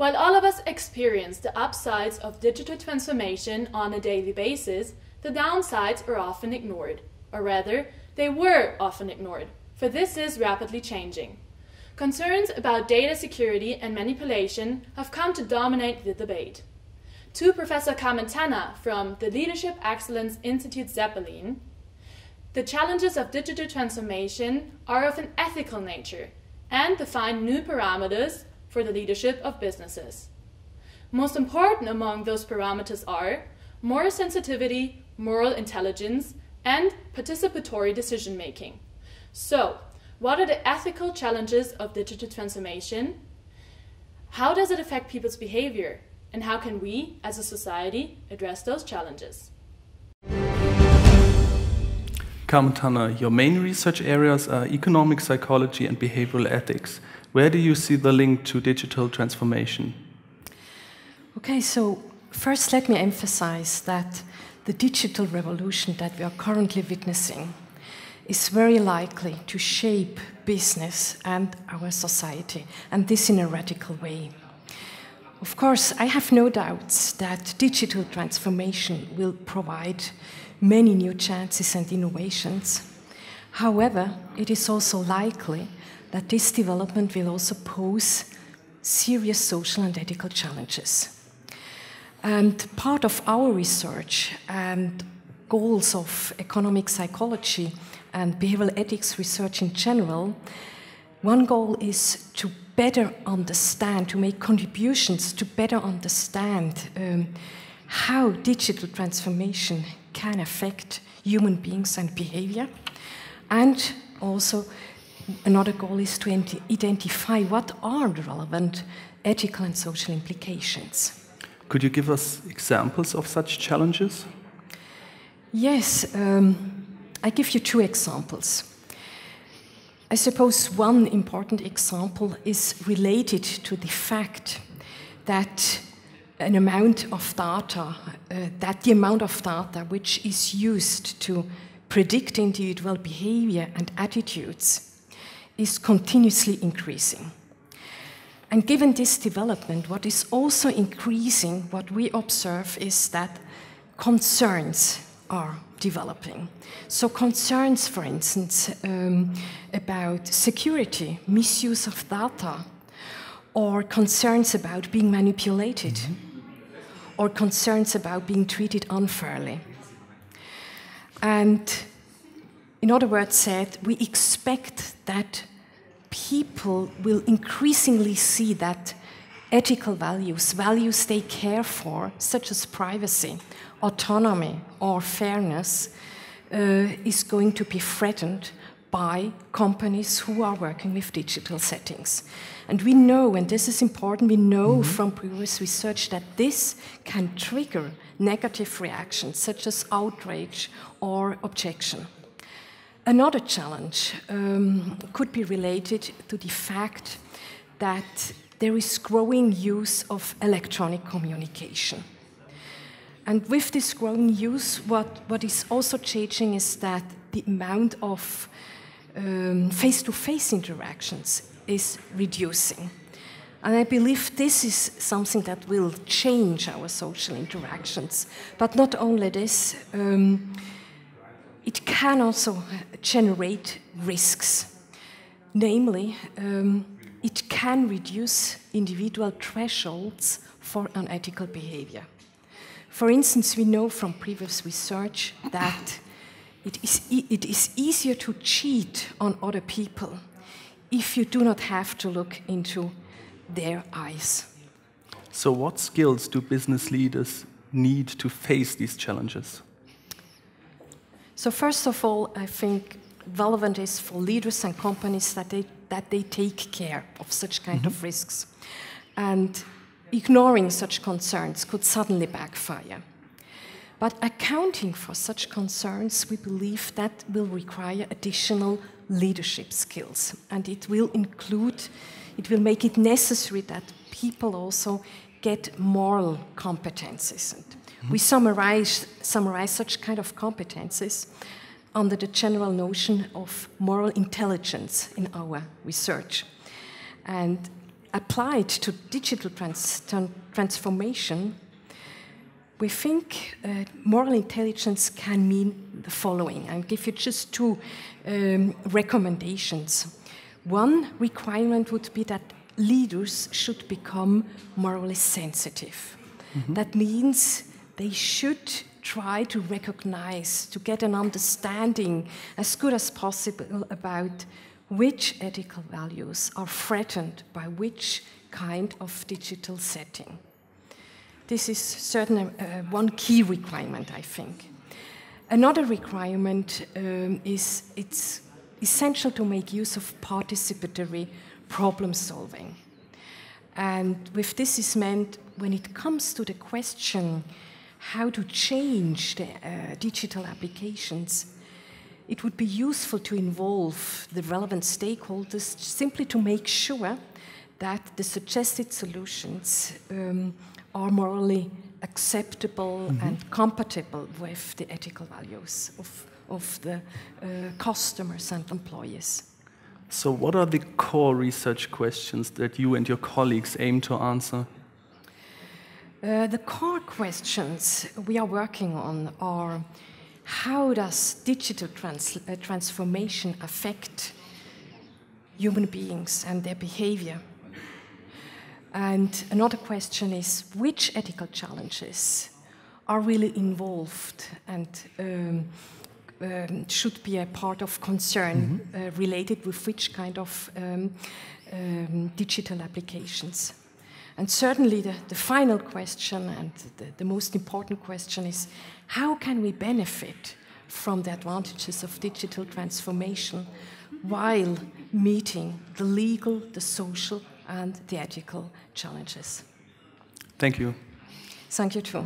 While all of us experience the upsides of digital transformation on a daily basis, the downsides are often ignored, or rather, they were often ignored, for this is rapidly changing. Concerns about data security and manipulation have come to dominate the debate. To Professor Carmen Tanner from the Leadership Excellence Institute Zeppelin, the challenges of digital transformation are of an ethical nature and define new parameters for the leadership of businesses. Most important among those parameters are moral sensitivity, moral intelligence, and participatory decision-making. So, what are the ethical challenges of digital transformation? How does it affect people's behavior? And how can we, as a society, address those challenges? Carmen Tanner, your main research areas are economic psychology and behavioral ethics. Where do you see the link to digital transformation? Okay, so first let me emphasize that the digital revolution that we are currently witnessing is very likely to shape business and our society, and this in a radical way. Of course, I have no doubts that digital transformation will provide many new chances and innovations. However, it is also likely that this development will also pose serious social and ethical challenges. And part of our research and goals of economic psychology and behavioral ethics research in general, one goal is to better understand, to make contributions to better understand how digital transformation can affect human beings and behavior. And also, another goal is to identify what are the relevant ethical and social implications. Could you give us examples of such challenges? Yes, I give you two examples. I suppose one important example is related to the fact that the amount of data which is used to predict individual behavior and attitudes is continuously increasing. And given this development, what is also increasing, what we observe is that concerns are developing. So concerns, for instance, about security, misuse of data, or concerns about being manipulated, or concerns about being treated unfairly. And in other words said, we expect that people will increasingly see that ethical values, values they care for, such as privacy, autonomy, or fairness, is going to be threatened by companies who are working with digital settings. And we know, and this is important, we know from previous research that this can trigger negative reactions, such as outrage or objection. Another challenge could be related to the fact that there is growing use of electronic communication. And with this growing use, what is also changing is that the amount of face-to-face interactions is reducing. And I believe this is something that will change our social interactions. But not only this, it can also generate risks. Namely, it can reduce individual thresholds for unethical behavior. For instance, we know from previous research that it is easier to cheat on other people if you do not have to look into their eyes. So what skills do business leaders need to face these challenges? So first of all, I think relevant is for leaders and companies that they take care of such kind of risks. And ignoring such concerns could suddenly backfire. But accounting for such concerns, we believe that will require additional leadership skills. And it will make it necessary that people also get moral competencies. And we summarize such kind of competencies under the general notion of moral intelligence in our research. And applied to digital transformation, we think moral intelligence can mean the following. I'll give you just two recommendations. One requirement would be that leaders should become morally sensitive. Mm-hmm. That means they should try to recognize, to get an understanding as good as possible about which ethical values are threatened by which kind of digital setting. This is certainly one key requirement, I think. Another requirement is it's essential to make use of participatory problem solving. And with this is meant when it comes to the question how to change the digital applications, it would be useful to involve the relevant stakeholders simply to make sure that the suggested solutions are morally acceptable and compatible with the ethical values of the customers and employees. So what are the core research questions that you and your colleagues aim to answer? The core questions we are working on are: how does digital transformation affect human beings and their behavior? And another question is, which ethical challenges are really involved and should be a part of concern related with which kind of digital applications? And certainly the final question and the most important question is, how can we benefit from the advantages of digital transformation while meeting the legal, the social, and the ethical challenges? Thank you. Thank you too.